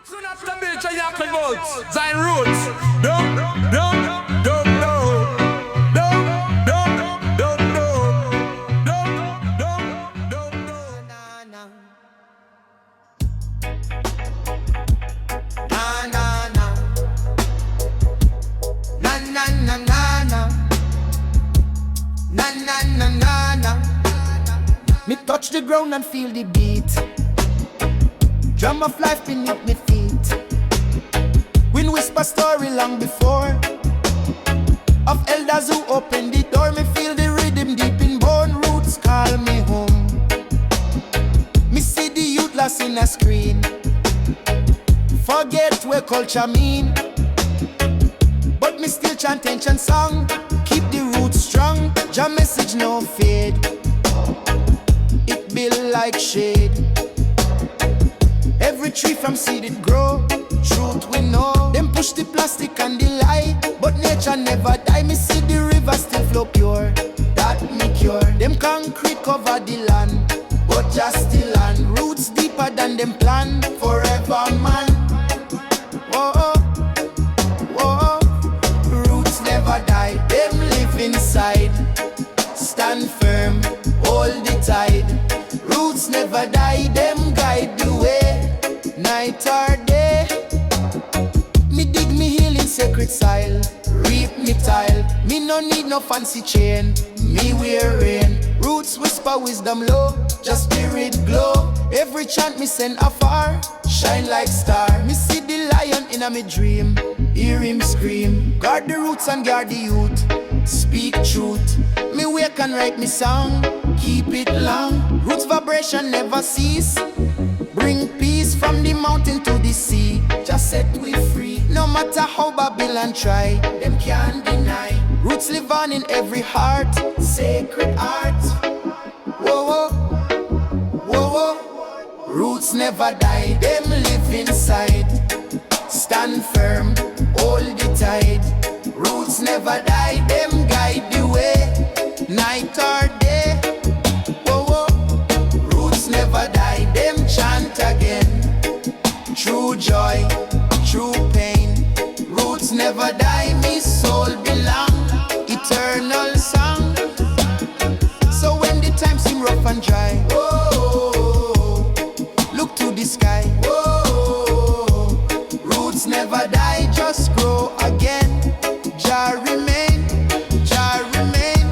Soon after Bill Chayakan votes, Zion Roots. Don't know. Me touch the ground and feel the beat. Drum of life beneath me feet. Wind whisper story long before of elders who opened the door. Me feel the rhythm deep in bone. Roots call me home. Me see the youth lost in a screen. Forget where culture mean. But me still chant ancient song. Keep the roots strong. Jah message no fade. It build like shade. Every tree from seed it grow. Truth we know. Them push the plastic and the lie, but nature never die. Me see the river still flow pure. That me cure. Them concrete cover the land, but just the land. Roots deeper than them plan. Forever man. Whoa, whoa. Roots never die. Them live inside. Stand firm, hold the tide. Roots never die. Them guide the way. Night or day, me dig me heel in sacred soil. Reap me tile, me no need no fancy chain. Me wear rain, roots whisper wisdom low. Just spirit glow, every chant me send afar. Shine like star, me see the lion in a me dream. Hear him scream, guard the roots and guard the youth. Speak truth, me wake and write me song. Keep it long, roots vibration never cease. Bring peace from the mountain to the sea. Just set we free. No matter how Babylon try, them can't deny. Roots live on in every heart. Sacred art. Whoa, whoa, whoa, whoa. Roots never die. Them live inside. Stand firm, hold the tide. Roots never die. Them guide the way. Night or day. Whoa, whoa. Roots never die. Them chant again. True joy, true pain. Roots never die, me soul belong. Eternal song. So when the time seem rough and dry, whoa, look to the sky. Whoa, roots never die, just grow again. Jah remain, Jah remain,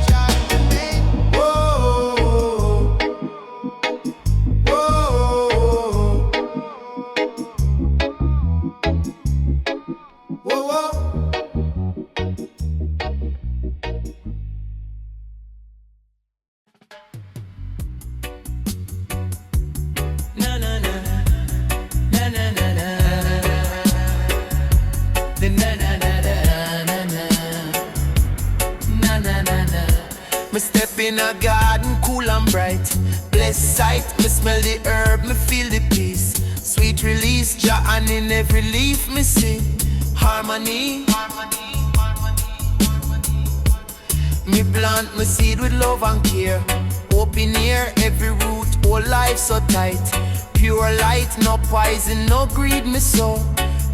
Jah remain. Whoa, whoa, whoa, whoa. Na na na na na na na. The na na na na na na na na. Me step in a garden, cool and bright. Blessed sight, me smell the herb, me feel the peace. Sweet release, Jah and in every leaf me see harmony. Me plant my seed with love and care. Open ear, every root, whole life so tight. Pure light, no poison, no greed me sow.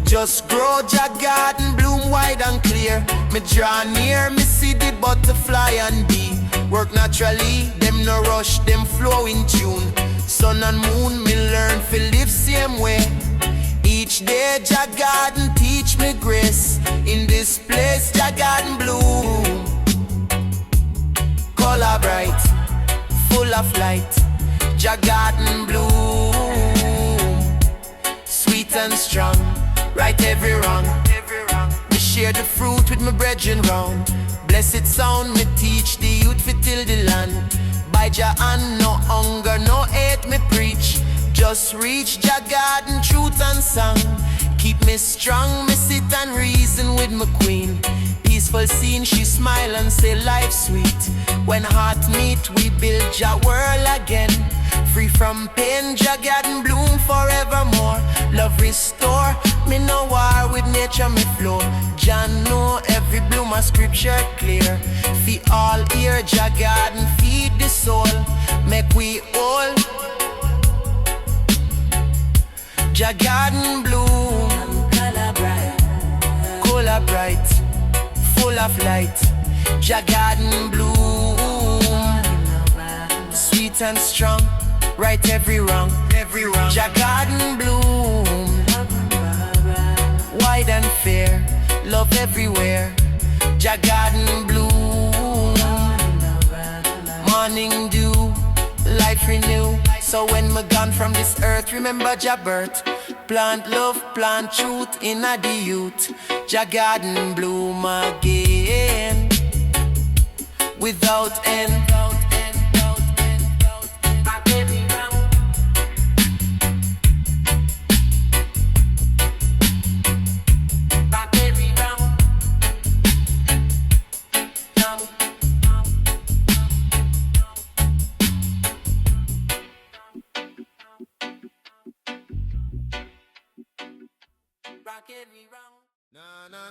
Just grow, Jah Garden bloom wide and clear. Me draw near, me see the butterfly and bee. Work naturally, them no rush, them flow in tune. Sun and moon, me learn to live same way. Each day, Jah Garden teach me grace. In this place, Jah Garden bloom. Color bright, full of light. Jah Garden bloom. Sweet and strong, right every wrong. Me share the fruit with my brethren round. Blessed sound, me teach the youth fi till the land. By Jah and no hunger, no hate me preach. Just reach Jah Garden truth and song. Keep me strong, me sit and reason with my queen. Peaceful scene, she smile and say life sweet. When heart meet, we build Jah world again. Free from pain, Jah Garden bloom forevermore. Love restore, me no war with nature me flow. Jah know every bloom a scripture clear. Fi all ear, Jah Garden feed the soul. Make we all Jah Garden Bloom, color bright, full of light. Jah Garden Bloom, sweet and strong, right every wrong. Jah Garden Bloom, wide and fair, love everywhere. Jah Garden Bloom, morning dew, life renew. So when me gone from this earth, remember Jah birth. Plant love, plant truth in the youth. Jah Garden Bloom again, without end.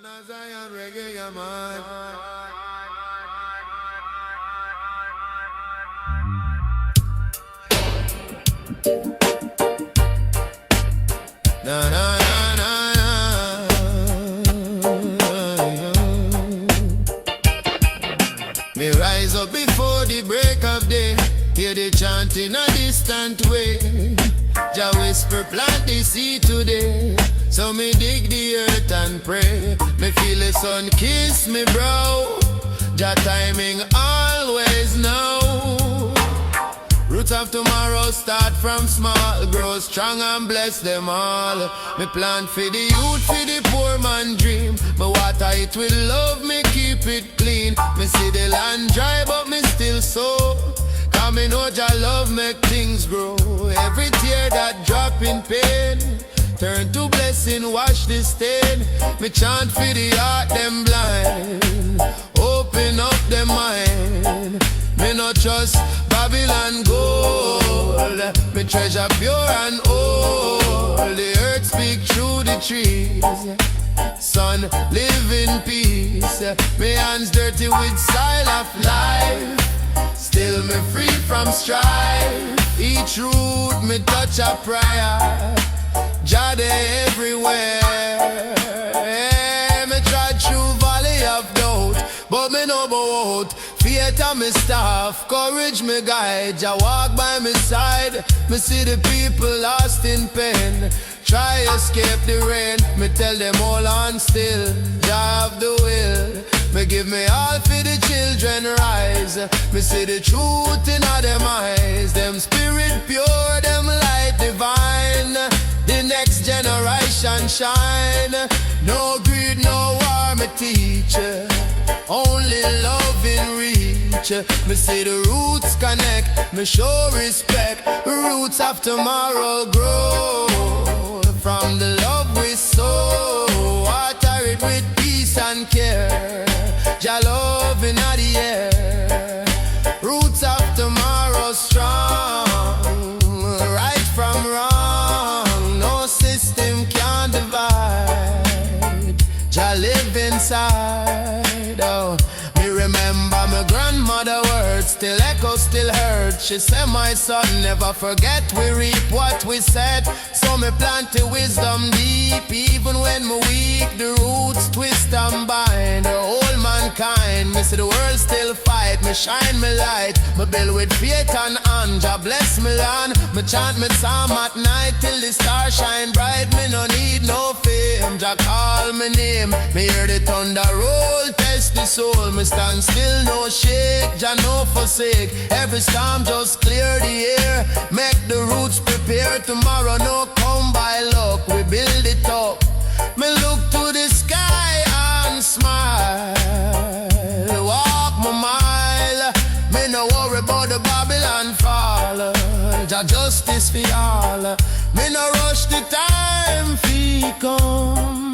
Na Zion reggae, yeah, man. Na na na na na. Me rise up before the break of day, hear the chant in a distant way. Jah whisper, plant the seed today. So me dig the earth and pray. Me feel the sun kiss me brow. Jah timing always know. Roots of tomorrow start from small, grow strong and bless them all. Me plant for the youth, for the poor man dream. Me water it with love, me keep it clean. Me see the land dry but me still sow. Cause me know Jah love make things grow. Every tear that drop in pain turn to blessing, wash the stain. Me chant for the heart, them blind. Open up them mind. Me no trust Babylon gold. Me treasure pure and old. The earth speak through the trees. Son, live in peace. Me hands dirty with soil of life. Still me free from strife. Each root me touch a prayer. Jah dey everywhere. Me trod through valley of doubt, but me no bow out. Faith on me staff, courage me guide. Jah walk by me side. Me see the people lost in pain. Try escape the rain. Me tell them hold on still. Jah have the will. Me give me all for the children rise. Me see the truth in all them eyes. Them spirit pure, them light divine. The next generation shine. No greed, no war, me teach. Only love in reach. Me see the roots connect. Me show respect. Roots of tomorrow grow. From the love we sow. Water it with peace and care. Jah love in the air. Roots of tomorrow strong. Right from wrong. No system can divide. Jah live inside. Oh, me remember my grandmother words. Still echo, still heard. She said, my son, never forget we reap what we said. So me plant the wisdom deep. Even when me weak, the roots twist and bind. The whole mankind, me see the world still fight. Me shine me light. Me build with faith and hand. Jah bless me land. Me chant me psalm at night till the stars shine bright. Me no need no fame. Jah call me name. Me hear the thunder roll, test the soul. Me stand still, no shake. Jah no forsake. Every storm just clear the air. Make the roots prepare. Tomorrow no come by luck. We build it up. Me look to the sky and smile. Walk my mile. Me no worry about the Babylon fall. Jah justice for all. Me no rush the time fi come.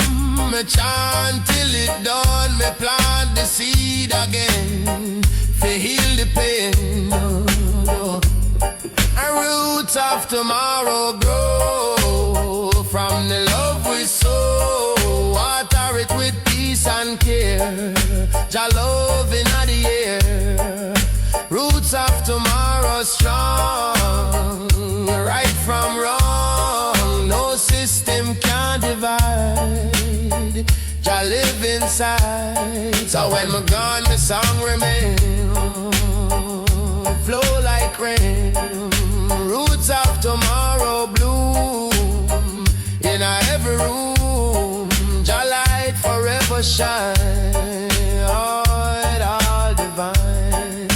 Me chant till it done. Me plant the seed again. Fi heal the pain. And roots of tomorrow grow. From the love we sow. Water it with peace and care. Jah love in the air. Roots of tomorrow strong. Right from wrong. No system Jah live inside. So when me gone, the song remain. Flow like rain. Roots of tomorrow bloom in every room. Jah light forever shine. Oh, it all divine.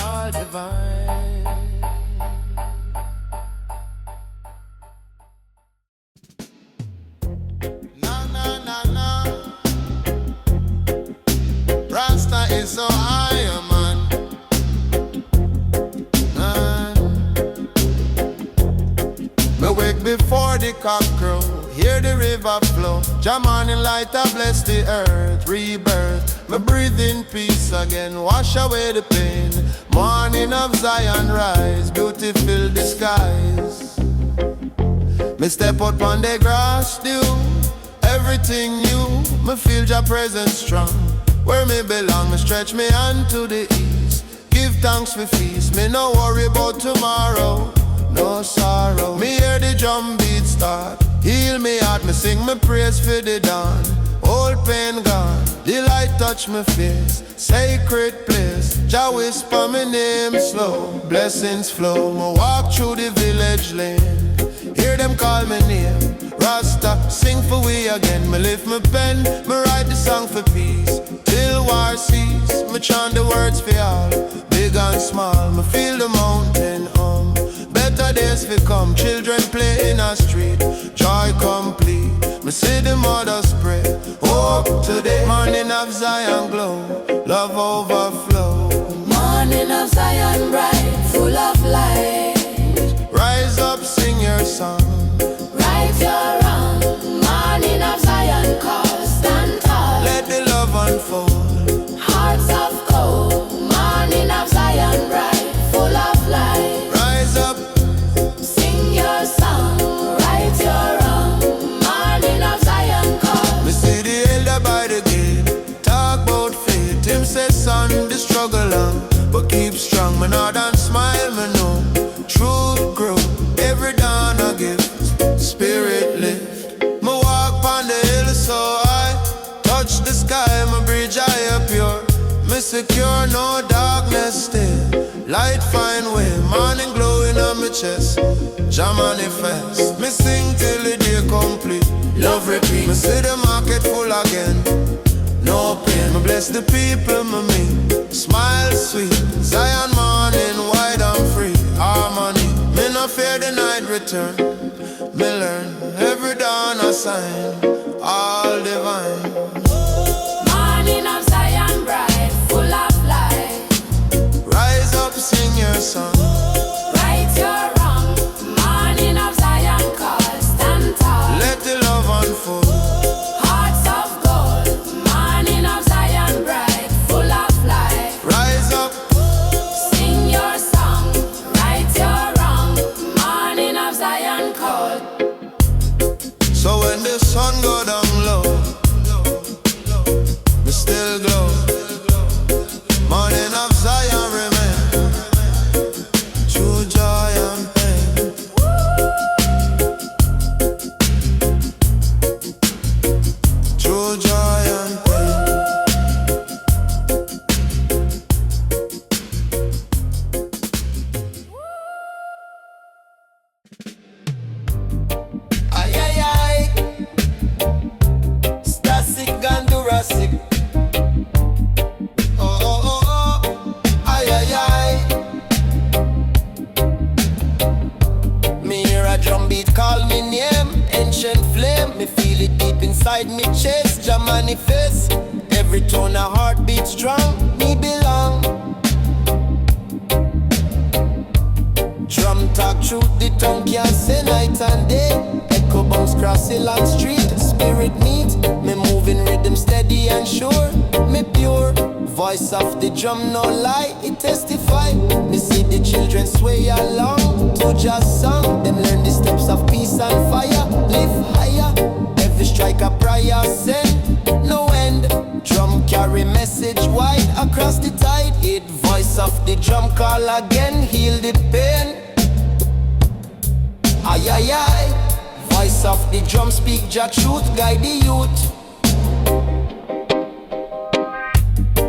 All divine. Na na na na. Rasta is so high, man. Me wake before the cock crow, hear the river flow. Jah morning light a bless the earth, rebirth. Me breathe in peace again, wash away the pain. Morning of Zion rise, beautiful the skies. Me step out on the grass dew, everything new. Me feel Jah presence strong. Where me belong, me stretch me hand to the east. Give thanks for feast, me no worry about tomorrow. No sorrow, me hear the drum beat start. Heal me heart, me sing me praise for the dawn. Old pain gone, the light touch me face. Sacred place, Jah whisper me name slow. Blessings flow, me walk through the village lane. Hear them call me name, Rasta, sing for we again. Me lift my pen, me write the song for peace. Till war cease, me chant the words for all. Big and small, me feel the mountain better days fi come, children play in a street. Joy complete, me see the mothers pray. Hope today, morning of Zion glow, love overflow. Morning of Zion bright, full of light. Rise up, sing your song. Right your wrong. Morning of Zion call, stand tall. Let the love unfold. Hearts of gold. Morning of Zion bright, full of light. Rise up, sing your song. Right your wrong. Morning of Zion call. me see the elder by the gate, talk about faith. Him say son, the struggle on, but keep strong. Me nod and smile, me know truth grow. Every dawn I give, spirit lift. Me walk on the hill so high, touch the sky, my bridge higher pure. Me secure, no darkness still. Light find way, morning glowing on my chest. Jah manifest, me sing till the day complete. Love repeat, me see the market full again. No pain, me bless the people me meet. Smile sweet, Zion morning wide and free. Harmony, me no fear the night return. Me learn every dawn a sign, all divine. Morning of Zion bright, full of light. Rise up, sing your song. Right your wrong. Morning of Zion call, stand tall. Let the love unfold. Hearts of gold. Morning of Zion bright, full of light. Rise up, Sing your song. Right your wrong. Morning of Zion call. so when the sun go down low, me still glow. Morning of Zion remain, true joy and pain. True joy and pain. Ay ay ay, Stasik and Jurassic. Oh oh oh oh, ay ay ay. Me hear a drum beat call me name, ancient flame. Me feel it deep inside me chest. Jah manifest, every tone a heartbeat strong. Me belong. Drum talk truth, the tongue can't say night and day. Echo bounce cross the land street. Spirit meet, me moving rhythm steady and sure. Me pure, voice of the drum no lie, it testify. Me see the children sway along to just song. Them learn the steps of peace and fire. Live higher, every strike a prayer send. No end, drum carry message wide across the tide. It voice of the drum call again, heal the pain. Ay, ay, ay. Voice of the drum speak Jah truth, guide the youth.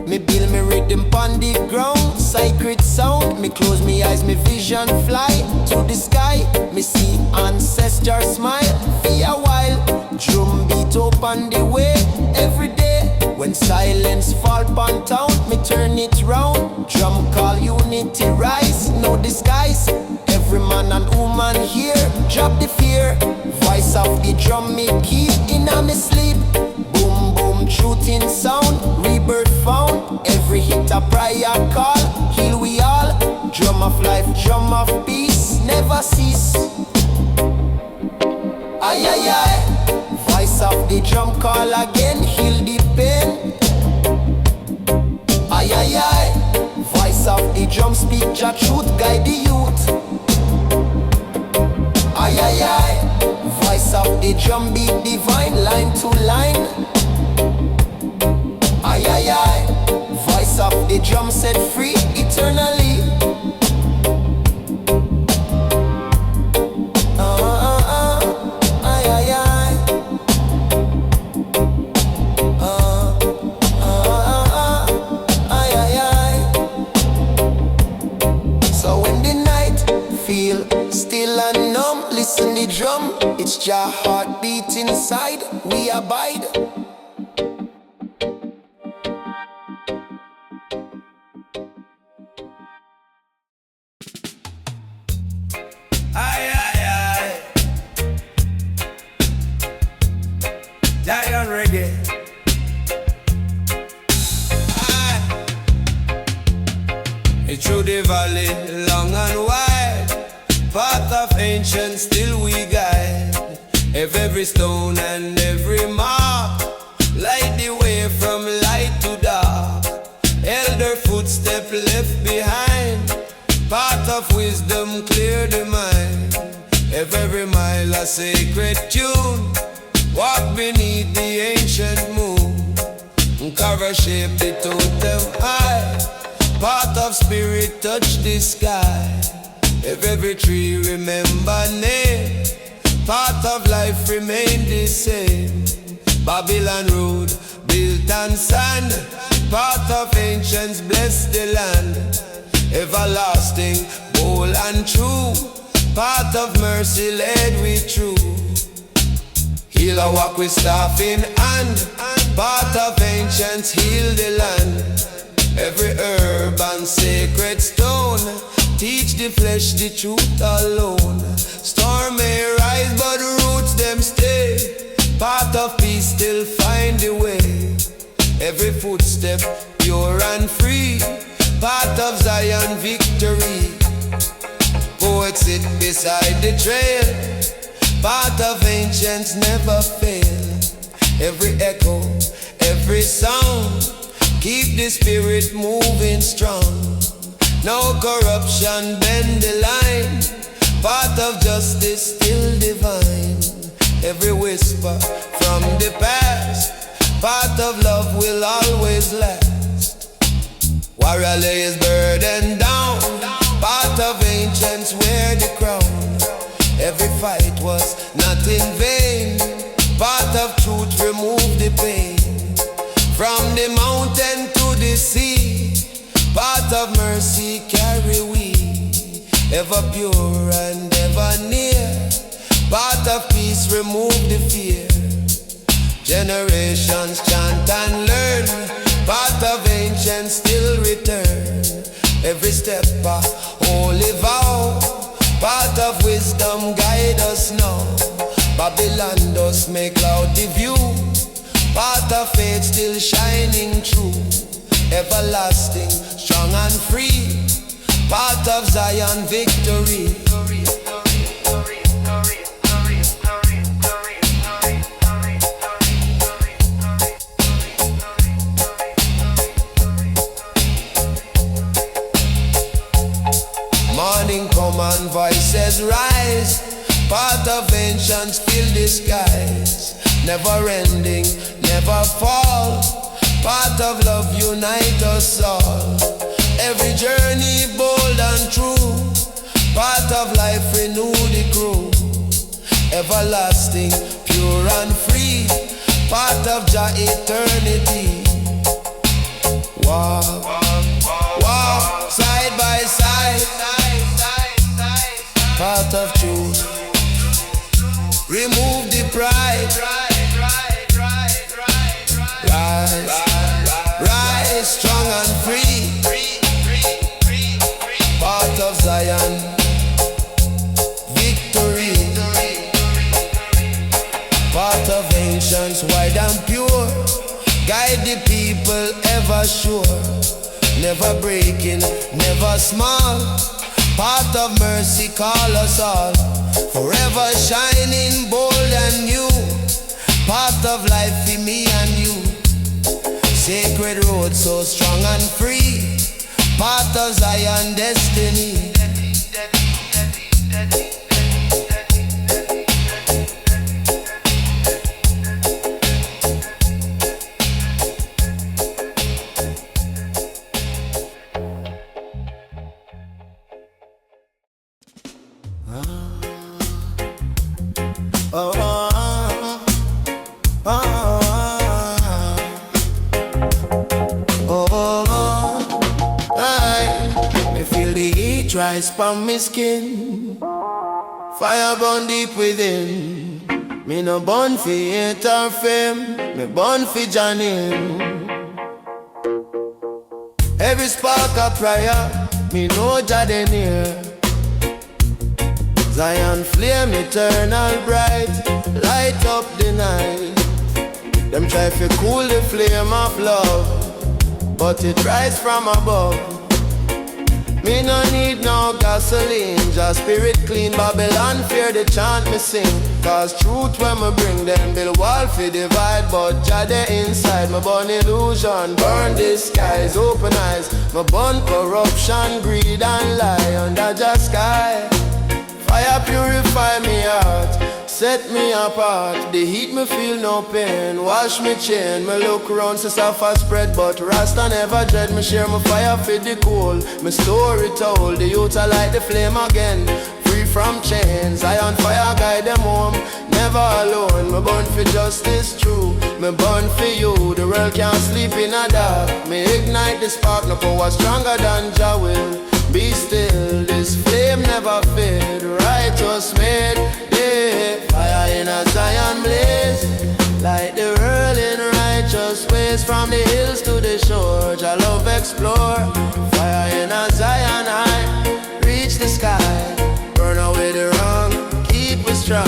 Me build me rhythm pon the ground, sacred sound. Me close me eyes, me vision fly to the sky. Me see ancestor smile for a while. Drum beat up on the way every day. When silence fall pon town, me turn it round. Drum call unity rise, no disguise. Every man and woman here, drop the fear. Voice of the drum me keep in a me sleep. Boom boom, truth in sound, rebirth found. Every hit a prayer call, heal we all. Drum of life, drum of peace, never cease. Ay ay ay. Voice of the drum call again, heal the pain. Ay ay ay. Voice of the drum speak Jah truth, guide the youth. Ay ay ay. Voice of the drum beat divine, line to line. Ay ay ay. Voice of the drum set free eternally. Ay ay ay. Ay ay ay. So when the night feel still and numb, listen the drum. It's Jah heartbeat inside. We abide. Aye, aye, aye. Giant reggae. Aye. It's through the valley, long and wide. Path of ancient, still we guide. Every stone and every mark, light the way from light to dark. Elder footstep left behind. Path of wisdom, clear the mind. Every mile a sacred tune. Walk beneath the ancient moon. Cover shape the totem high. Path of spirit touch the sky. Every tree remember name. Path of life remain the same. Babylon road built on sand. Path of ancients bless the land. Everlasting, bold and true. Path of mercy led we through. Healer walk with staff in hand. Path of ancients heal the land. Every herb and sacred stone teach the flesh the truth alone. Storm may rise but roots them stay. Path of peace still find the way. Every footstep pure and free. Path of Zion victory. Poets sit beside the trail. Path of ancients never fail. Every echo, every sound, keep the spirit moving strong. No corruption bend the line. Path of justice still divine. Every whisper from the past. Path of love will always last. Warrior lay his burden down. Path of ancients wear the crown. Every fight was not in vain. Path of truth remove the pain. From the mountain to the sea. Path of mercy carry we. Ever pure and ever near. Path of peace remove the fear. Generations chant and learn. Path of ancients still return. Every step a holy vow. Path of wisdom guide us now. Babylon does make loud the view. Path of faith still shining true. Everlasting, strong and free. Path of Zion victory. Morning come and voices rise. Path of ancients fill the skies. Never ending, never fall. Path of love unite us all. Every journey bold and true. Path of life renew the crew. everlasting, pure and free, part of Jah eternity. Walk, walk side by side, part of truth. Remove the pride. Rise, rise strong and free, part of Zion. Victory, part of ancients, wide and pure. Guide the people ever sure, never breaking, never small. Part of mercy, call us all, forever shining bold and new. Part of life for me and you, sacred road so strong and free, part of Zion destiny. Rise from me skin, fire burn deep within. Me no born for hate or fame, me born for Johnny. Every spark of prayer, me know Jah dey near. Zion flame eternal bright, light up the night. Them try to cool the flame of love, but it rise from above. Me no need no gasoline, just spirit clean. Babylon fear the chant me sing, cause truth when me bring them build wall fi divide, but Jah dey inside. Me burn illusion, burn the skies, open eyes. Me burn corruption, greed and lie under Jah sky. Fire purify me heart, set me apart. The heat me feel no pain, wash me chain. Me look round so suffer spread, but Rasta never dread. Me share my fire for the coal, me story told. The youth are like the flame again, free from chains. I on fire guide them home, never alone. Me burn for justice true, me burn for you. The world can't sleep in a dark. Me ignite the spark, no power stronger than Jah will. Be still, this flame never fade. Righteous made, yeah. Fire in a Zion blaze, like the world in righteous ways. From the hills to the shore, Jah love explore. Fire in a Zion high, reach the sky. Burn away the wrong, keep us strong.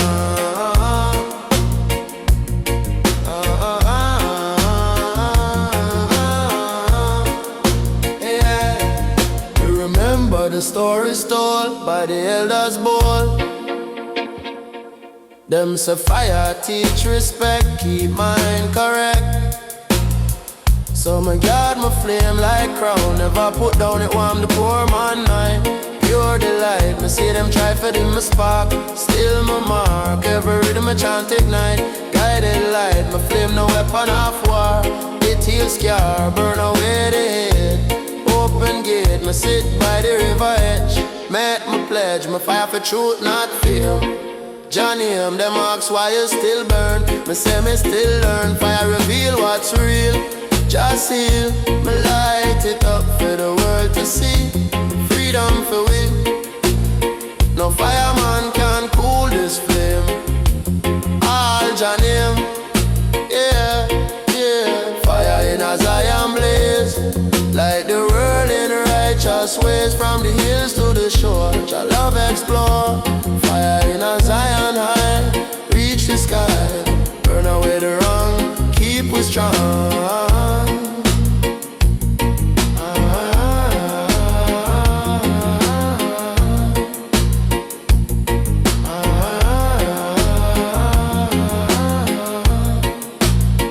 The stories told by the elders bold. Them say fire teach respect, keep mind correct. So me guard my flame like crown, never put down it warm the poor man mind. Pure delight, me see them try for dim my spark, still my mark. Every rhythm I chant ignite, guided light. My flame no weapon of war, it heals scar, burn away the hate. Open gate, me sit by the river edge. Met my pledge, my fire for truth, not fear. Johnny, them ask why you still burn. Me say me still learn, fire reveal what's real. Just seal, me light it up for the world to see. Freedom for we. No fireman can cool this flame. All Johnny, yeah, yeah. Fire in a Zion blaze, like the world in righteous ways. From the hills to the shore, Jah love explore. Fire in a Zion high, reach the sky. Burn away the wrong, keep us strong.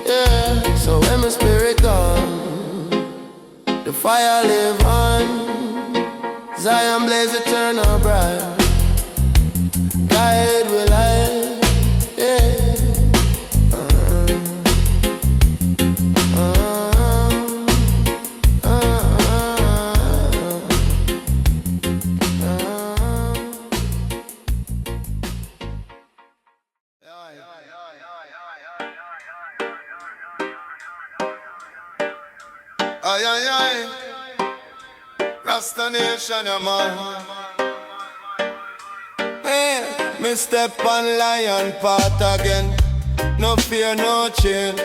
Yeah, so when my spirit gone, the fire live on. Zion blaze eternal bright. Guide will I. Rasta Nation, yeah, man. Man, me step on lion path again. No fear, no chain.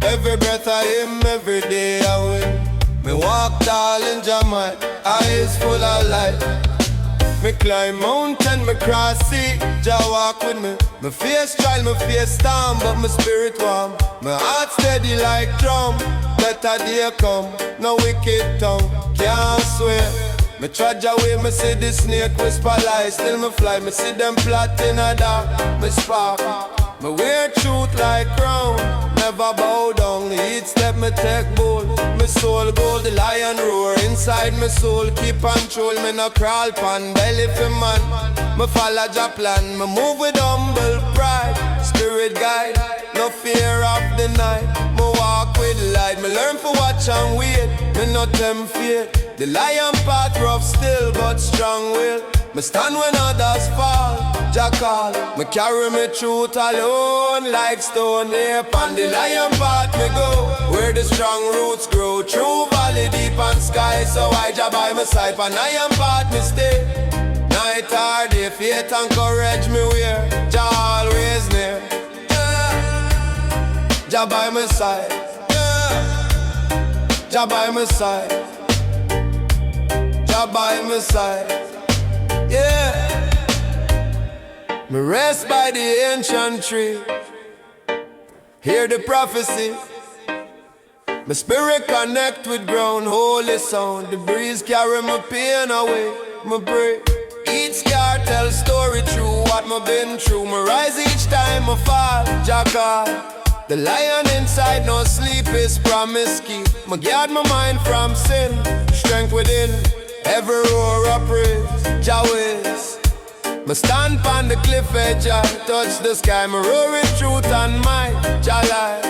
Every breath I him, every day I win. Me walk tall in Jamaica, eyes full of light. Me climb mountain, me cross sea, Jah walk with me. Me face trial, me face storm, but my spirit warm. My heart steady like drum. Better day come, no wicked tongue, can't swear. Me trudge away, me see the snake whisper lies. Still me fly, me see them plot in a dark. Me spark, me wear truth like crown. Never bow down, each step me take bold. Me soul gold, the lion roar inside me soul. Keep control, me no crawl pan belly for man. Me follow Jah plan, me move with humble pride. Spirit guide, no fear of the night. Me walk with light, me learn to watch and wait. Me no tempt fate. The lion path rough still but strong will. Me stand when others fall, Jah call. Me carry me truth alone like stone. Here on the lion path me go, where the strong roots grow. True valley deep and sky, so I Jah by my side. On lion path me stay, night or day. Faith and courage me wear, Jah always near. Jah by my side, Jah by my side, Jah by my side. Yeah, me rest by the ancient tree, hear the prophecy. My spirit connect with ground, holy sound. The breeze carry my pain away, me pray. Each scar tell story true, what me been through. Me rise each time I fall, Jah call. The lion inside no sleep is promise keep. Me guard my mind from sin, strength within. Every roar I praise, Jah ways. Me stand on the cliff edge, I touch the sky. Me roar with truth and might, Jah light.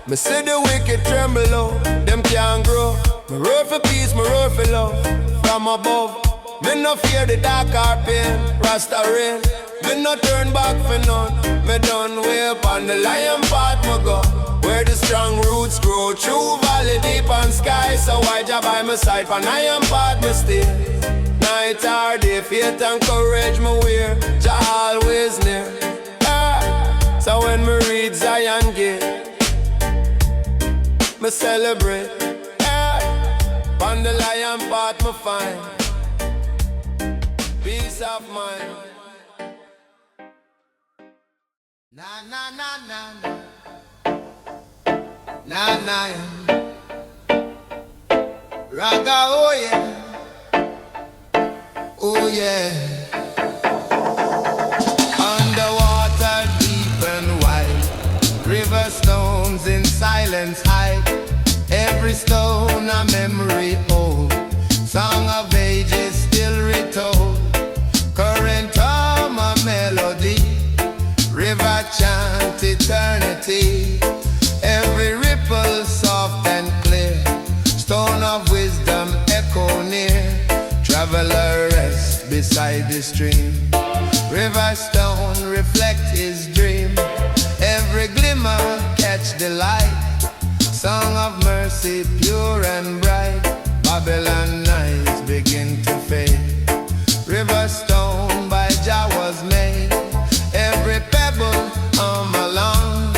Me see the wicked tremble low, them can't grow. Me roar for peace, me roar for love, from above. Me no fear the dark or pain, Rasta reign. Me no turn back for none, me done way upon the lion path me go. Where the strong roots grow, true valley deep and sky. So why Jah by my side, for lion path me stay. Night or day, faith and courage me wear, Jah always near. So when me read Zion Gate, me celebrate. On the lion path me find peace of mind. Na na na na na na na. Raga oh yeah, oh yeah. Underwater deep and wide, Riverstones in silence hide. Every stone a memory old, song of ages still retold. Current hum a melody, river chant eternity. Every ripple soft and clear, stone of wisdom echo near. Traveler rest beside the stream, Riverstone reflect his dream. Every glimmer catch the light, song of mercy pure and bright. Babylon nights begin to fade, Riverstone by Jah was made. Every pebble along,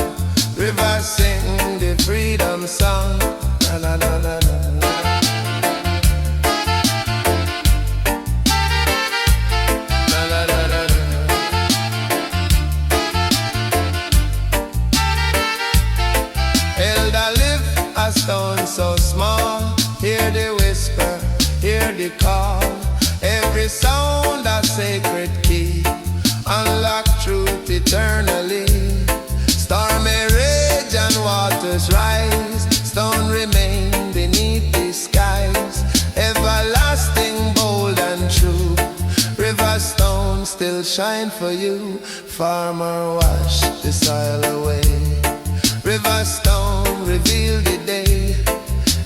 river sing the freedom song. Na, na, na, na, na. Na, na, na, na, na. Elder lift a stone so small, hear the whisper, hear the call. Every sound a sacred key, unlock truth eternally. Stormy rage and waters rise, stone remain beneath the skies. Everlasting, bold and true, Riverstone still shine for you. Farmer wash the soil away, Riverstone reveal the day.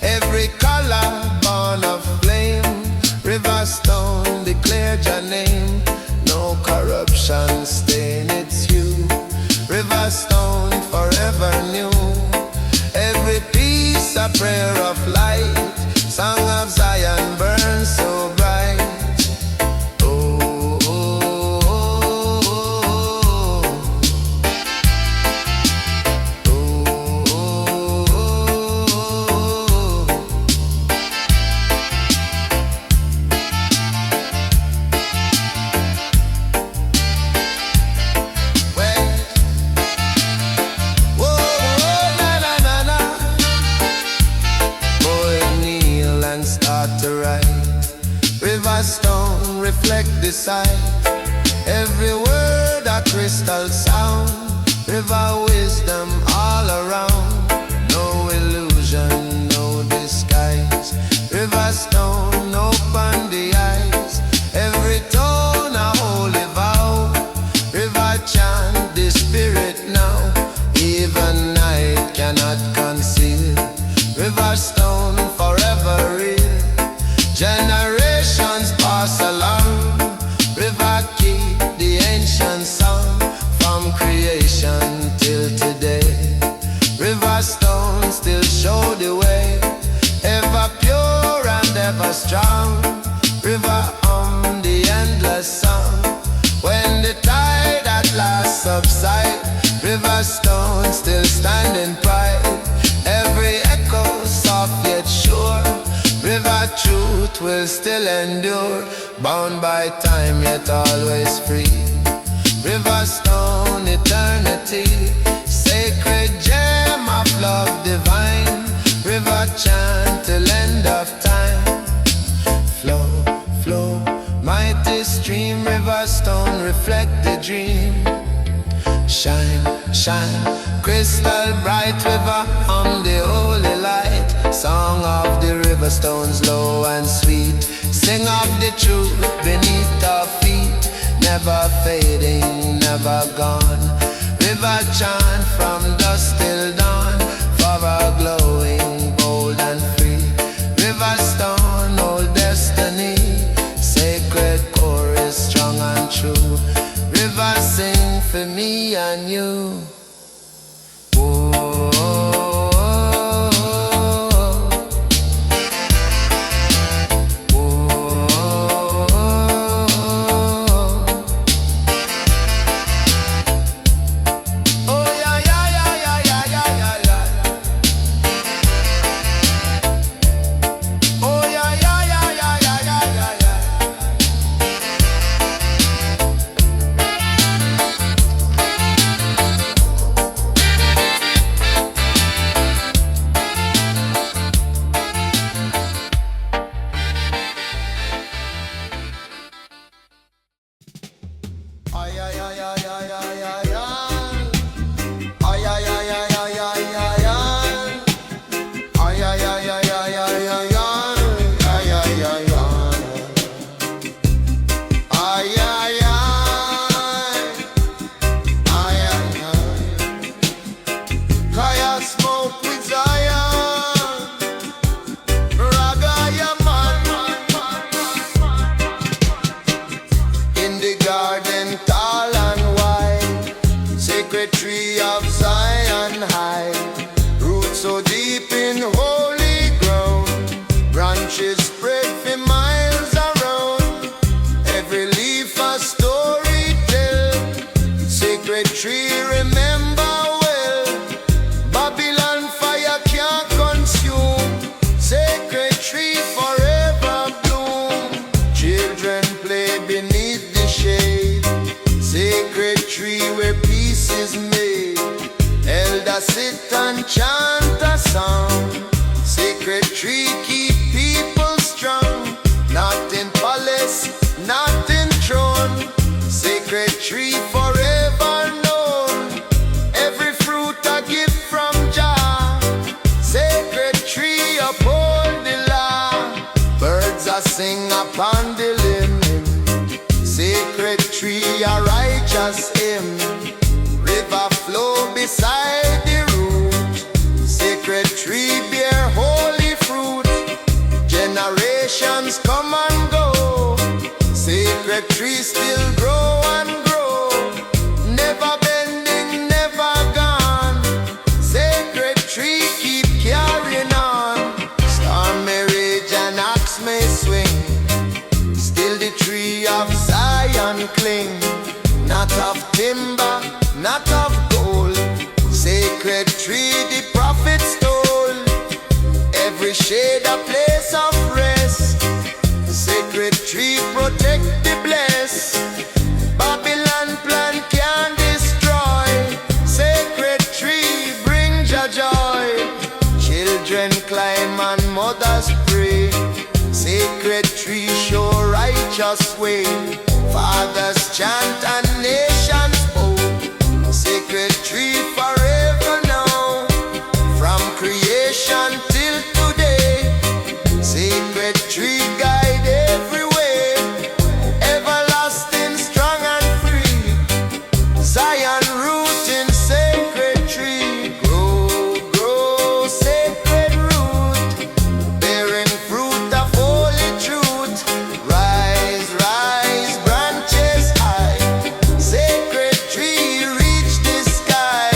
Every color born of flame, Riverstone declare your name. No corruption stain its hue, Riverstone forever new. Every piece a prayer of light, song of Zion burn Riverstone reflect the sight. Every word a crystal sound. River wisdom all around. No illusion, no disguise. Riverstone open the eyes. Every tone a holy vow. River chant the spirit now. Even night cannot conceal. Riverstone forever real. Generations pass along. River keep the ancient song from creation till today. Riverstone still show the way, ever pure and ever strong. River the endless song. When the tide at last subside, Riverstone still stand in pride. Every echo soft yet sure. River truth will still endure. Bound by time yet always free. Riverstone eternity. Sacred gem of love divine. River chant till end of time. Flow, flow, mighty stream. Riverstone reflect the dream. Shine, shine, crystal bright. River the holy light. Song of the Riverstones low and sweet. Sing of the truth beneath our feet. Never fading, never gone. River chant from dusk till dawn. For a glowing, bold and free. Riverstone, old destiny. Sacred chorus, strong and true. River sing for me and you. Sit and chant a song. Sacred tree keep people strong. Not in palace, not in throne. Sacred tree forever known. Every fruit a gift from Jah. Sacred tree uphold the law. Birds a sing upon the limb. Sacred tree a righteous hymn. River flow beside the root. Sacred tree bear holy fruit. Generations come and go. Sacred tree still grow and grow. Never bending, never gone. Sacred tree keep carrying on. Storm may rage and axe may swing. Still the tree of Zion cling. Not of timber, not of gold. Sacred tree the prophet stole. Every shade a place of rest. Sacred tree protect the blessed. Babylon plan can destroy. Sacred tree bring Jah joy. Children climb and mothers pray. Sacred tree show righteous way. Fathers chant and nations bow. Sacred tree forever now, from creation till today. Sacred tree guide every way, everlasting, strong and free. Zion root in sacred tree, grow sacred root, bearing fruit of holy truth. Rise branches high, sacred tree reach the sky.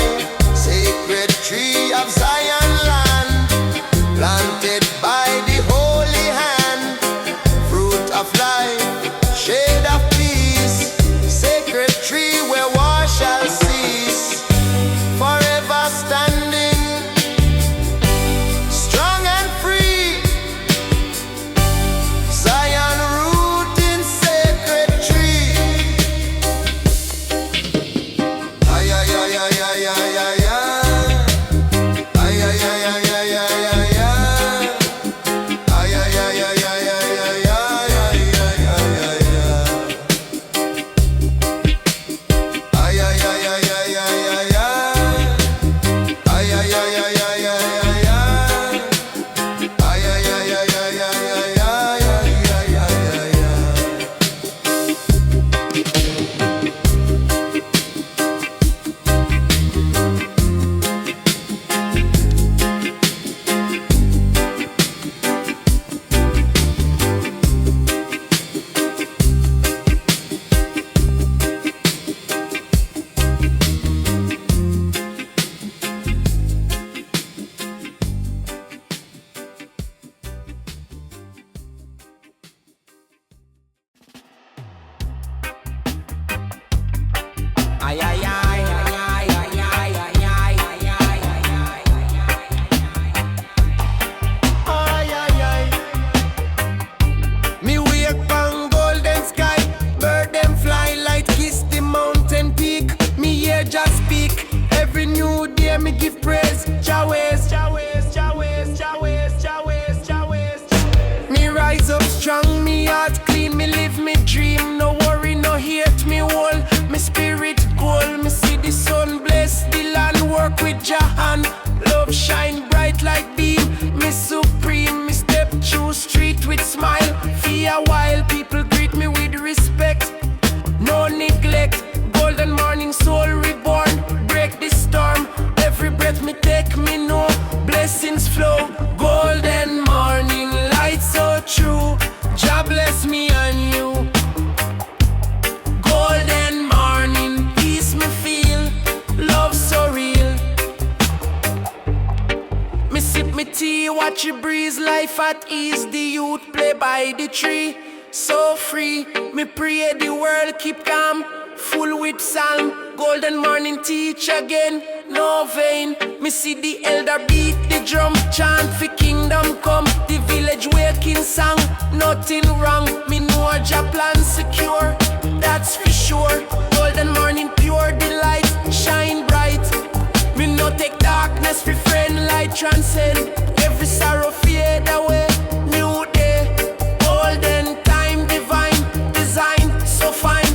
Sacred tree of Zion land, planted by the holy hand. Fruit of life, shade of peace, sacred tree where war shall cease. Forever standing, strong and free. Zion root in sacred tree. Ay ay ay ay ay ay ay ay. Ay ay ay ay ay ay ay ay. Ay ay ay ay ay ay ay ay ay ay ay ay. Ay ay ay ay ay ay ay ay. Ay ay ay ay ay ay ay ay. Ay ay ay ay ay ay ay ay. Ay ay ay ay ay ay ay ay Me wake on golden sky, bird them fly light kiss the mountain peak. Me hear just speak, every new day me give praise. Jah ways, Jah ways, Jah ways, Jah ways, Jah ways, Jah ways. Me rise up strong, me heart clean, me live me dream. No worry, no hate, me whole, me spirit cool. Me see the sun bless the land, work with Jah hand. Love shine bright like beam, me supreme. Me step through street with smile. For a while, people greet me with respect, no neglect. Golden morning, soul reborn, break the storm. Every breath me take, me know blessings flow. Golden morning, light so true. Jah bless me and you. Golden morning, peace me feel, love so real. Me sip me tea, watch it breeze, life at ease. The youth play by the tree, so free. Me pray the world keep calm, full with psalm. Golden morning teach again, no vain. Me see the elder beat the drum, chant for kingdom come. The village waking song, nothing wrong. Me know Jah plan secure, that's for sure. Golden morning pure delight, shine bright. Me no take darkness for friend, light transcend. Every sorrow fade away, new day. Golden time divine, design so fine.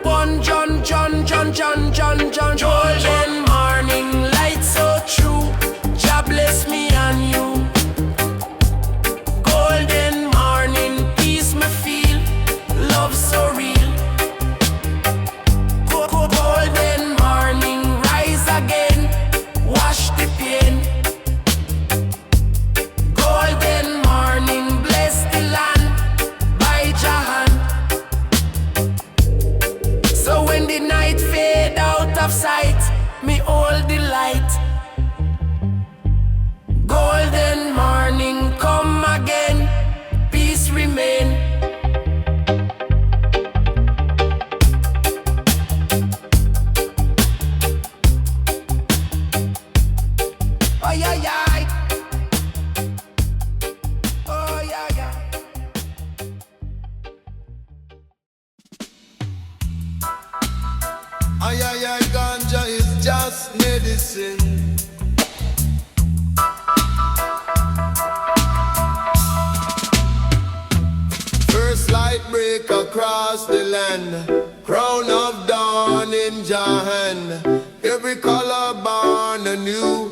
One John, John, John, John, John, John. Golden morning, light so true. Jah bless me and you. Golden morning, peace me feel, love so real. Golden morning, rise again, wash the pain. Golden morning, bless the land by Jah hand. So when the night fade out of sight, me hold the light. Golden morning, come again, peace remain. Oh yeah, yeah. Oh yeah, yeah. Ay ay ay, ganja is just medicine. First light light break across the land. Crown of dawn in Jah hand. Every color born anew.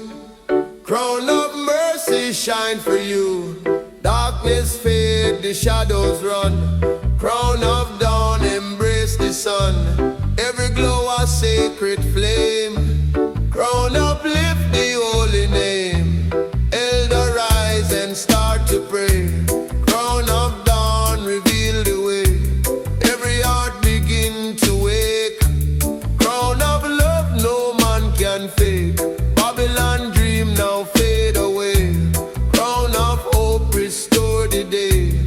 Crown of mercy shine for you. Darkness fade, the shadows run. Crown of dawn embrace the sun. Every glow a sacred flame. Crown uplift the holy name. Elder rise and start to pray. Crown of dawn reveal the way. Every heart begin to wake. Crown of love no man can fake. Babylon dream now fade away. Crown of hope restore the day.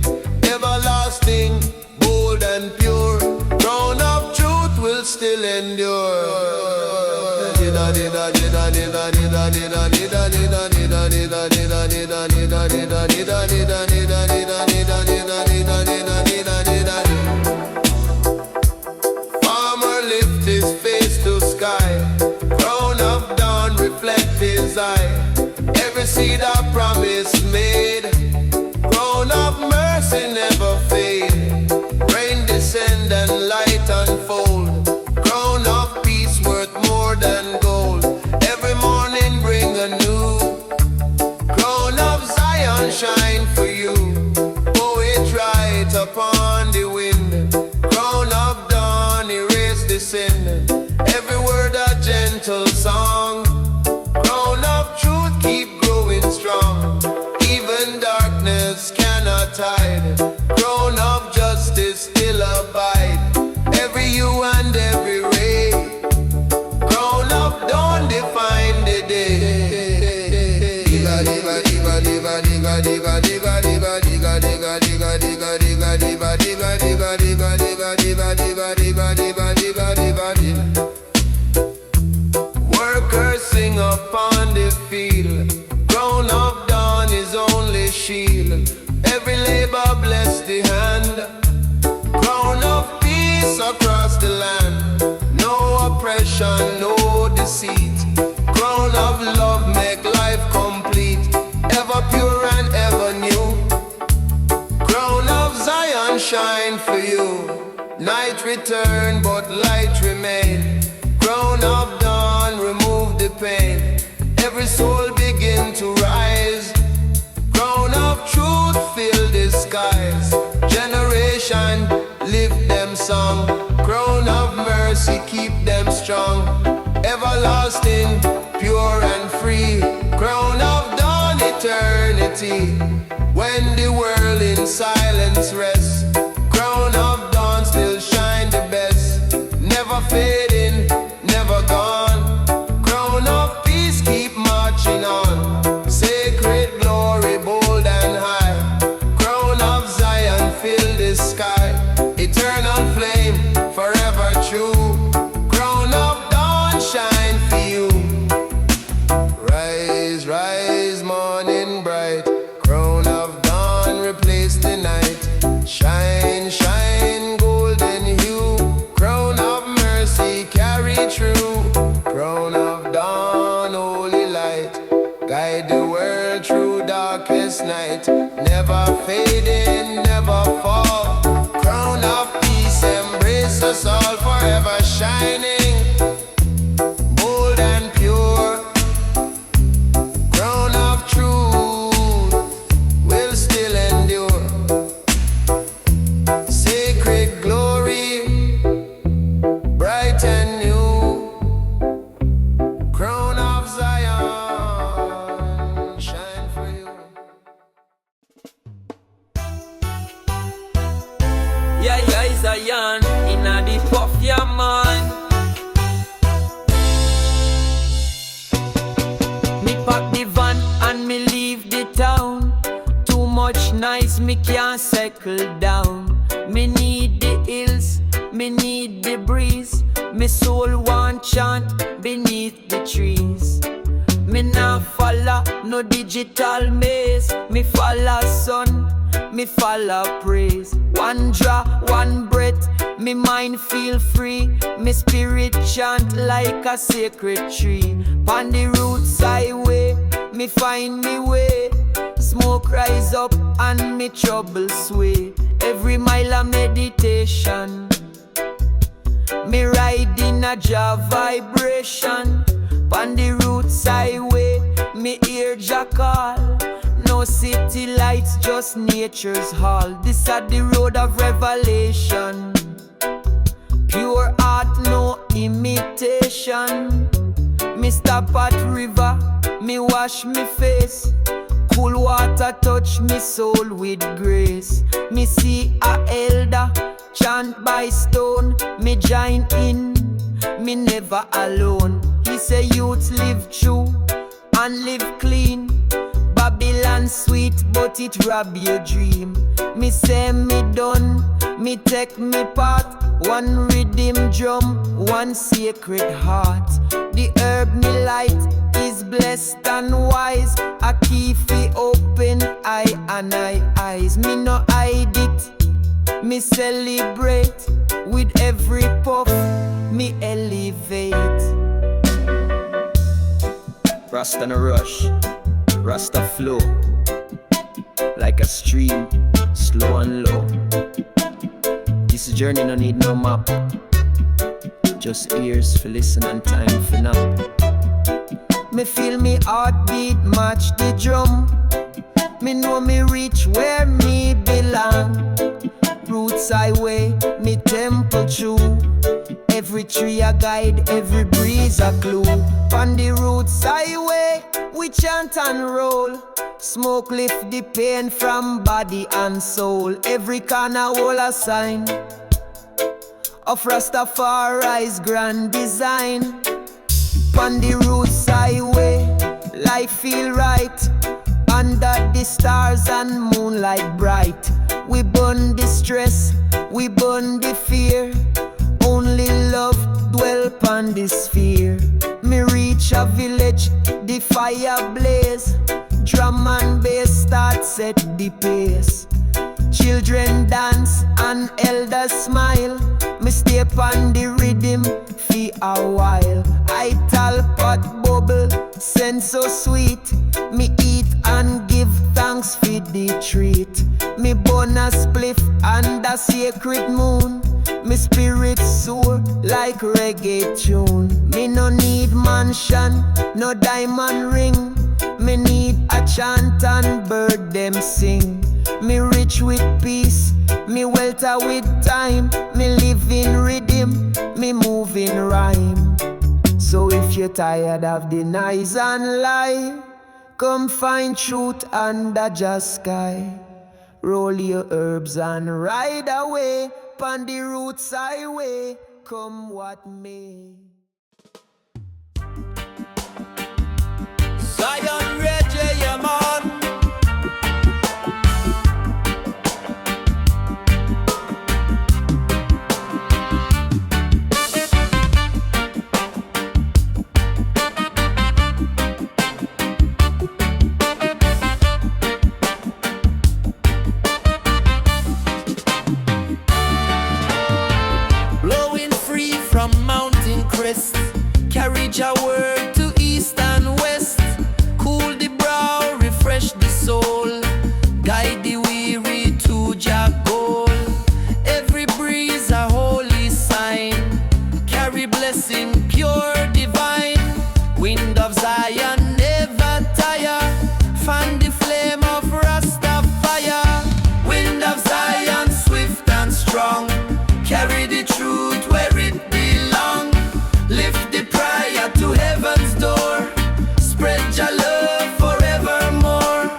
Everlasting, bold and pure. Crown of truth will still endure. Farmer lift his face to sky. Crown of dawn reflect his eye. Every seed a promise made. Crown of mercy never fade. Rain descend and light unfold. Crown of peace worth more than gold. Every morning bring a new. Crown of Zion shine for you. Poet write upon the wind. Crown of dawn erase the sin. Every word a gentle song. Crown of truth keep growing strong. Even darkness cannot hide. Crown of justice still abide. Every hue and every ray. Crown of dawn define the day. Workers sing upon the field. Crown of dawn is only shield. Every labor bless the hand. Crown of peace across the land. No oppression, no deceit. Crown of love make life complete. Ever pure and ever new. Crown of Zion shine for you. Night return but light remain. Crown of dawn remove the pain. Every soul begin to rise. Crown of truth fill the skies. Generation lift them song. Crown of mercy keep them strong. Everlasting, pure and free. Crown of dawn eternity. When the world in silence rests. Crown of dawn still shine the best. Never fading, never gone. Crown of peace keep marching on. Sacred glory bold and high. Crown of Zion fill the sky. Eternal flame forever true. Crown of dawn shine for you. Rise, rise, morning bright. Crown of dawn replace the night. Shine, shine, golden hue. Crown of mercy carry true. Crown of dawn, holy light. Guide the world through darkest night. Never fading, never fall. Crown of peace embrace us all. Forever shining, bold and pure. Crown of truth will still endure. Sacred glory, bright and new. Crown of Zion shine for you. Yeah, yeah, Zion, inna the puff, yeah, man. Me pack the van and me leave the town. Too much noise, me can't settle down. Me need the hills, me need the breeze. Me soul want chant beneath the trees. Me nah follow no digital maze. Me follow sun, me follow praise. One draw, one breath, me mind feel free. Me spirit chant like a sacred tree. Pon the roots highway, me find me way. Smoke rise up and me trouble sway. every mile a meditation. Me ride in a Jah vibration. On the roots highway, me hear Jah call. No city lights, just nature's hall. This are the road of revelation. Pure art, no imitation. Me stop at river, me wash me face. Cool water touch me soul with grace. Me see a elder chant by stone. Me join in, me never alone. He say youth live true and live clean. Babylon sweet but it rob your dream. Me say me done, me take me part. One rhythm drum, one sacred heart. The herb me light is blessed and wise. A key fi open eye and eyes. Me no hide it, me celebrate. With every puff, me elevate. Rasta no rush, Rasta flow. Like a stream, slow and low. This journey no need no map. Just ears for listen and time for nap. Me feel me heartbeat match the drum. Me know me reach where me belong. Roots highway, me temple true. Every tree a guide, every breeze a clue. On the roots highway, we chant and roll. Smoke lift the pain from body and soul. Every corner hold a sign of Rastafari's grand design. On the roots highway, life feel right. Under the stars and moonlight bright. We burn the stress, we burn the fear. Only love dwell upon this sphere. Me reach a village, the fire blaze. Drum and bass start set the pace. Children dance and elders smile. Me stay upon the rhythm for a while. I tell pot bubble, scent so sweet. Me eat and give thanks for the treat. Me burn a spliff under sacred moon. Me spirit soar like reggae tune. Me no need mansion, no diamond ring. Me need a chant and bird them sing. Me rich with peace, me welter with time. Me live in rhythm, me move in rhyme. So if you're tired of the noise and lie, come find truth under Jah sky. Roll your herbs and ride away. On the roots highway, come what may. Zion Reggae, yeah man. Carry Jah word to east and west. Cool the brow, refresh the soul. Guide the weary to Jah goal. Every breeze a holy sign. Carry blessing pure divine. Wind of Zion never tire. Fan the flame of Rasta fire. Wind of Zion swift and strong. Carry the truth where it belongs. Lift the prayer to heaven's door. Spread your love forevermore.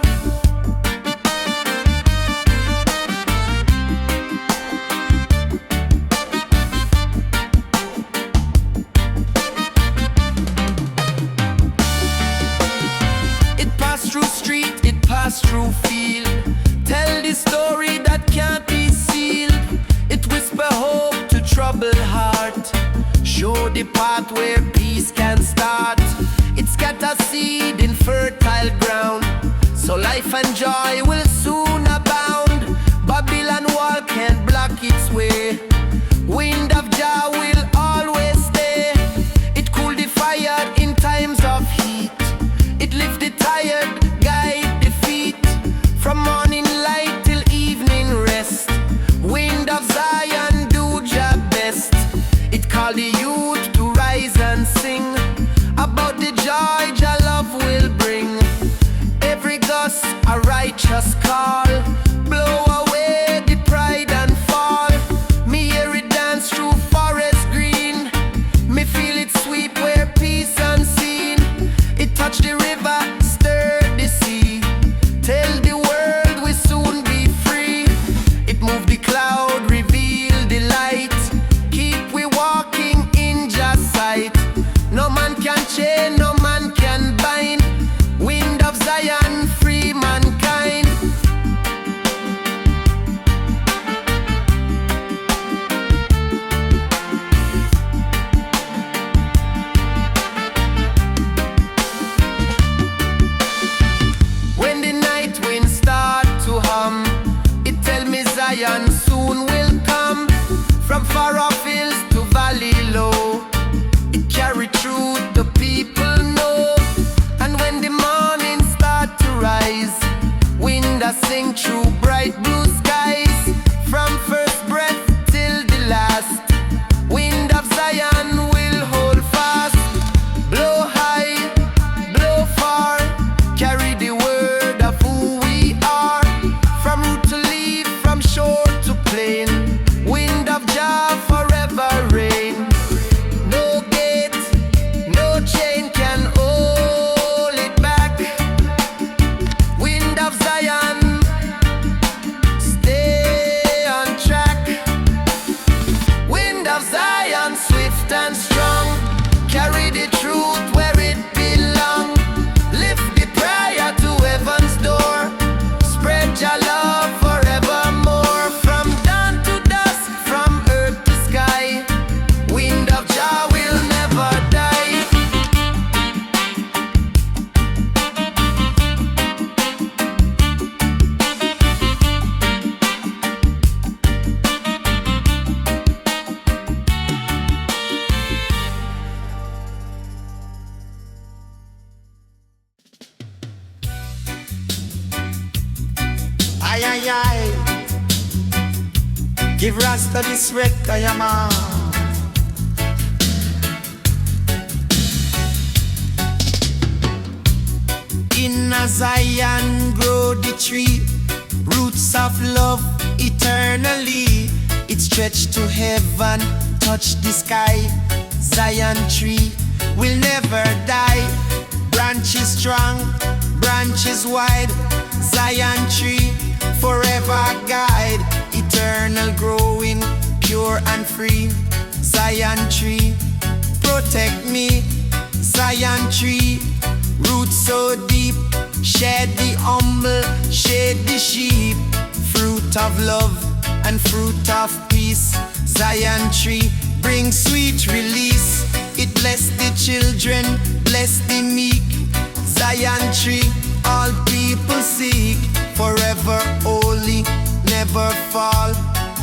It passed through street, it passed through field. Tell the story that can't be sealed. It whisper hope to troubled heart. Show the path where peace can start. It scatter seed in fertile ground, so life and joy will soon abound. Babylon wall can't block its way. Wind of Jah will always stay. It cool the fire in times of heat. It lift the tired, guide the feet. From morning light till evening rest. Jah forever reign. No gate, no chain can hold it back. Wind of Zion, stay on track. Wind of Zion, swift and strong, carry the truth where it belong. Lift the prayer to heaven's door, spread your love forevermore. From dawn to dusk, from earth to sky, wind of Jah will never die. Aye, aye, aye. Give Rasta this record, yeah, man. In a Zion grow the tree, roots of love eternally. It stretched to heaven, touch the sky. Zion tree will never die. Branches strong, branches wide. Zion tree forever guide, eternal growing, pure and free. Zion tree, protect me. Zion tree, roots so deep, shed the humble, shade the sheep. Fruit of love and fruit of peace. Zion tree, bring sweet release. It bless the children, bless the meek. Zion tree, all people seek, forever holy, never fall.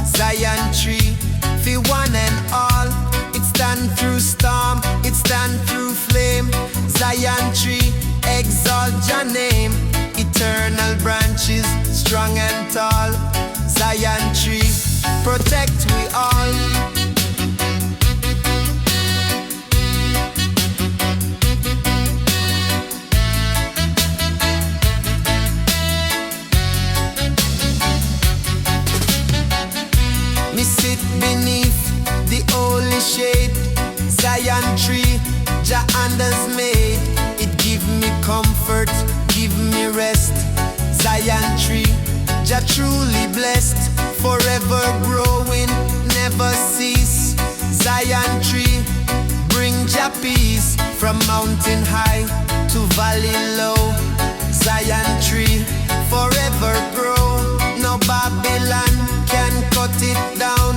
Zion tree, for one and all. It stand through storm, it stand through flame. Zion tree, exalt your name. Eternal branches, strong and tall. Zion tree, protect we all. Me sit beneath the holy shade. Zion tree, Jah hand has made. It give me comfort, give me rest. Zion tree, Jah truly blessed, forever growing, never cease. Zion tree, bring Jah peace from mountain high to valley low. Zion tree, forever grow, no Babylon can cut it down.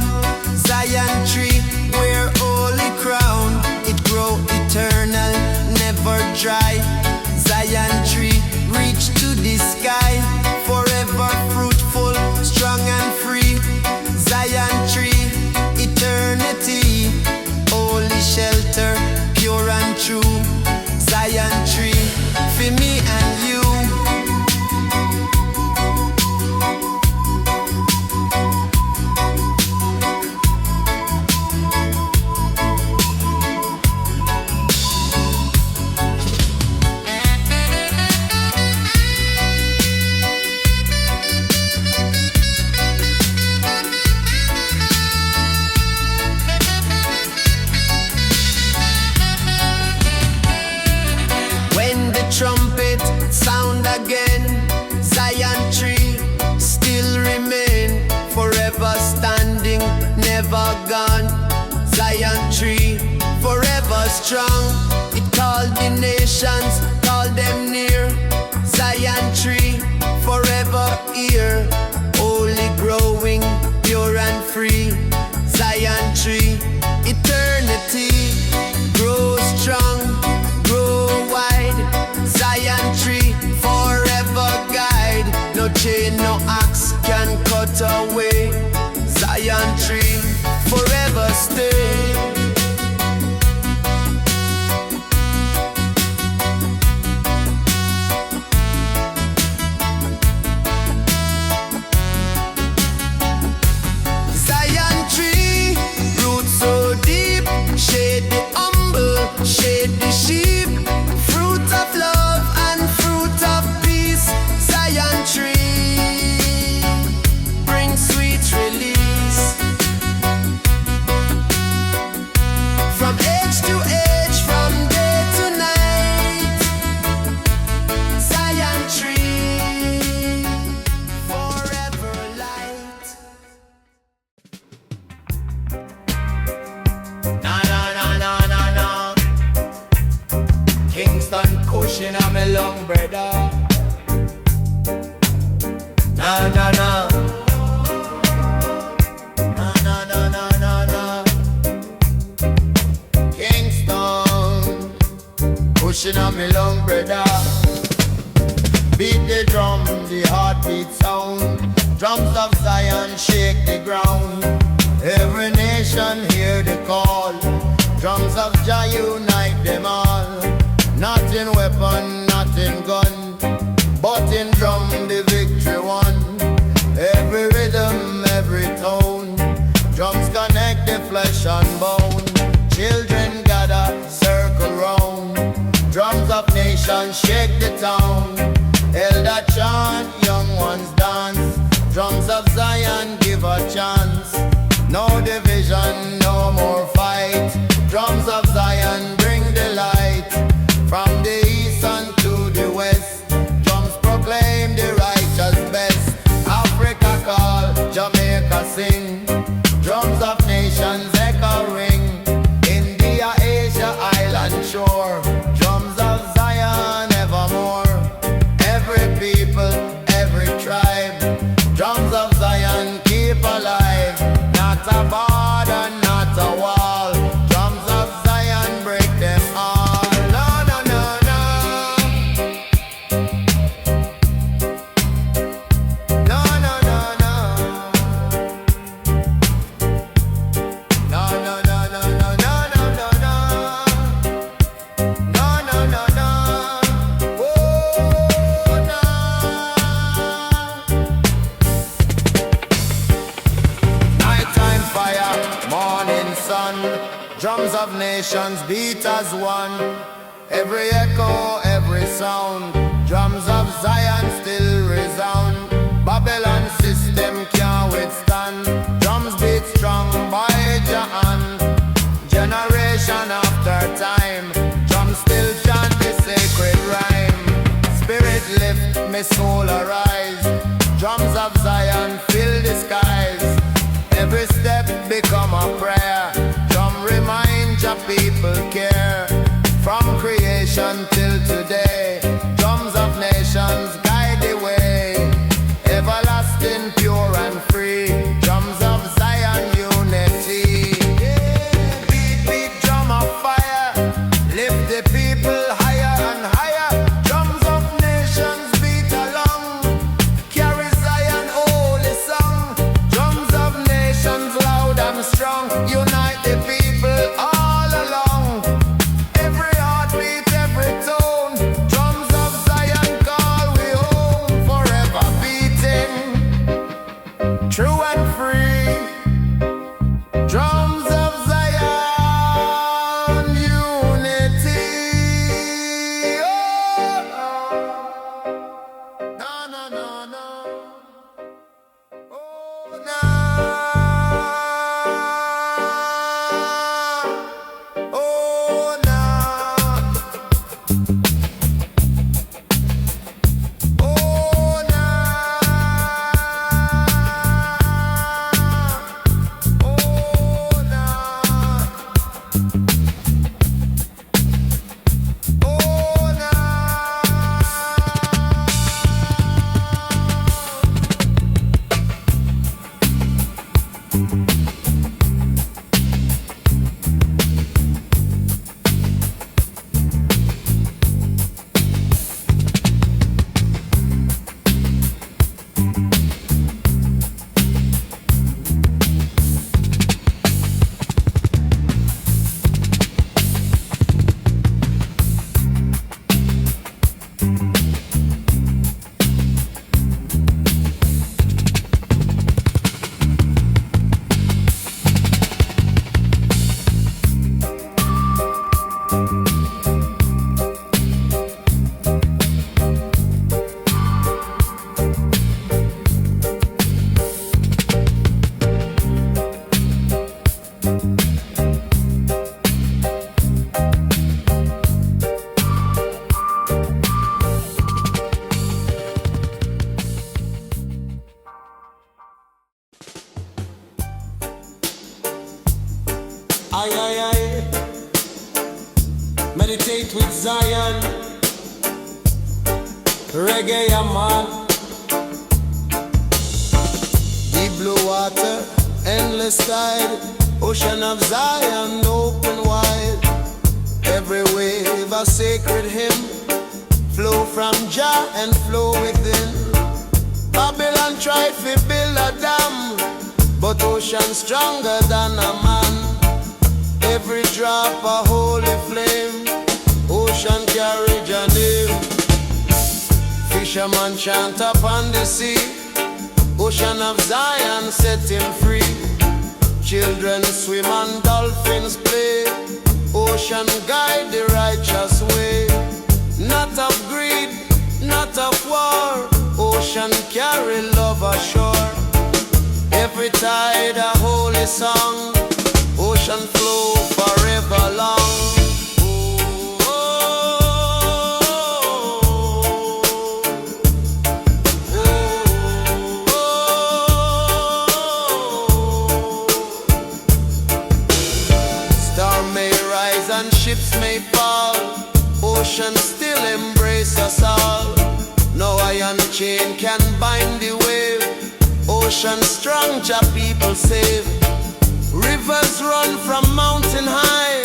Zion tree, wear holy crown. It grow eternal, never dry. Zion tree, reach to the sky, forever fruitful, strong and free. Zion tree, eternity, holy shelter, pure and true. Zion tree, for me and you. Trumpet sound again. Zion tree still remain, forever standing, never gone. Zion tree forever strong. It called the nations, called them near. Zion tree forever here, holy growing, pure and free. Zion tree, eternity, grow strong, grow wide. Zion tree, forever guide. No chain, no axe can cut away. Zion tree, forever stay. Zion pushing on me long, brother. Na na na. Na na na na na na. Kingston, pushing on me long, brother. Beat the drum, the heartbeat sound. Drums of Zion shake the ground. Every nation hear the call. Drums of Jah unite them all. Not in weapon, not in gun, but in drum the victory won. Every rhythm, every tone. Drums connect the flesh and bone. Children gather, circle round. Drums of nations shake the town. Elder chant, young ones dance. Drums of Zion give a chance. No division, no more fight. Drums of Zion bring the light. From the east unto the west, drums proclaim the righteous best. Africa call, Jamaica sing. Drums of nations echo ring. India, Asia, island shore. Drums of Zion evermore. Every people, every tribe. Drums of Zion keep alive. Not a border, not a wall. Drums of Zion break them all. No, no, no, no. No, no, no, no. No, no, no, no, no, no, no, no, no. No, no, no, no. Oh, no. Nighttime fire, morning sun. Drums of nations beat as one. Every echo, every sound. Drums of Zion still resound. Babylon system can't withstand. Drums beat strong by Jah hand. Generation after time. Drums still chant the sacred rhyme. Spirit lift, my soul arise. Drums of Zion fill the skies. Every step become a prayer. Drum remind Jah people care. From creation till today, drums of nations guide the way. Everlasting, pure and free. Drums of Zion unity. Beat, beat, drum of fire. Lift the people higher and higher. Drums of nations beat along. Carry Zion holy song. Drums of nations loud and strong. Unite the people all along. Every heartbeat, every tone. Drums of Zion call we home. Forever beating, true and free. Drums of Zion unity. Oh, no, no, no, no. Oh, no. Oh, no. Oh, no. Oh, no. Oh, no. Aye, aye, aye. Meditate with Zion. Reggae, yeah, man. Deep blue water, endless tide, ocean of Zion, open wide. Every wave a sacred hymn, flow from Jah and flow within. Babylon tried to build a dam, but ocean stronger than a man. Every drop a holy flame, ocean carry Jah name. Fisherman chant upon the sea, ocean of Zion set him free. Children swim and dolphins play, ocean guide the righteous way. Not of greed, not of war, ocean carry love ashore. Every tide a holy song, ocean flow forever long. And ships may fall, ocean still embrace us all. No iron chain can bind the wave, ocean strong, Jah people save. Rivers run from mountain high,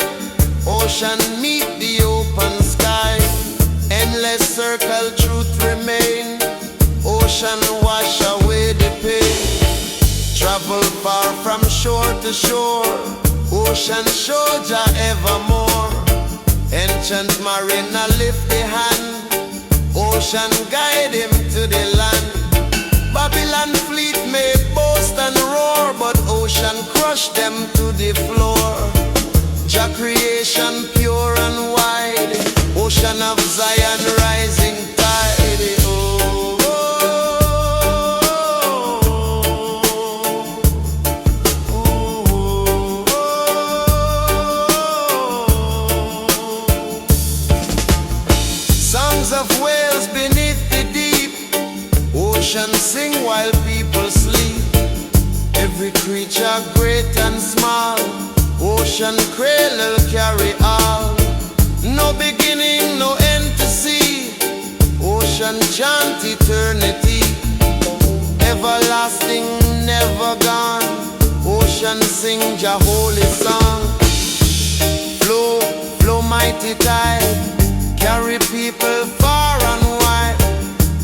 ocean meet the open sky. Endless circle, truth remain, ocean wash away the pain. Travel far from shore to shore, ocean show Jah evermore. Ancient mariner lift the hand, ocean guide him to the land. Babylon fleet may boast and roar, but ocean crush them to the floor. Jah creation pure and wide, ocean of Zion rising tide. Of whales beneath the deep, ocean sing while people sleep. Every creature great and small, ocean cradle carry all. No beginning, no end to see, ocean chant eternity. Everlasting, never gone, ocean sing Jah holy song. Flow, flow mighty tide, carry people far and wide.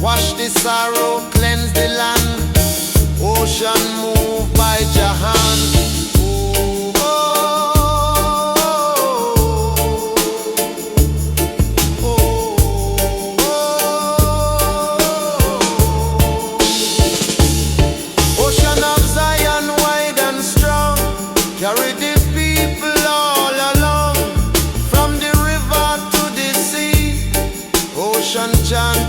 Wash the sorrow, cleanse the land, ocean move by Jah hand. Ocean of Zion wide and strong, carry the people all along. From the river to the sea, ocean chant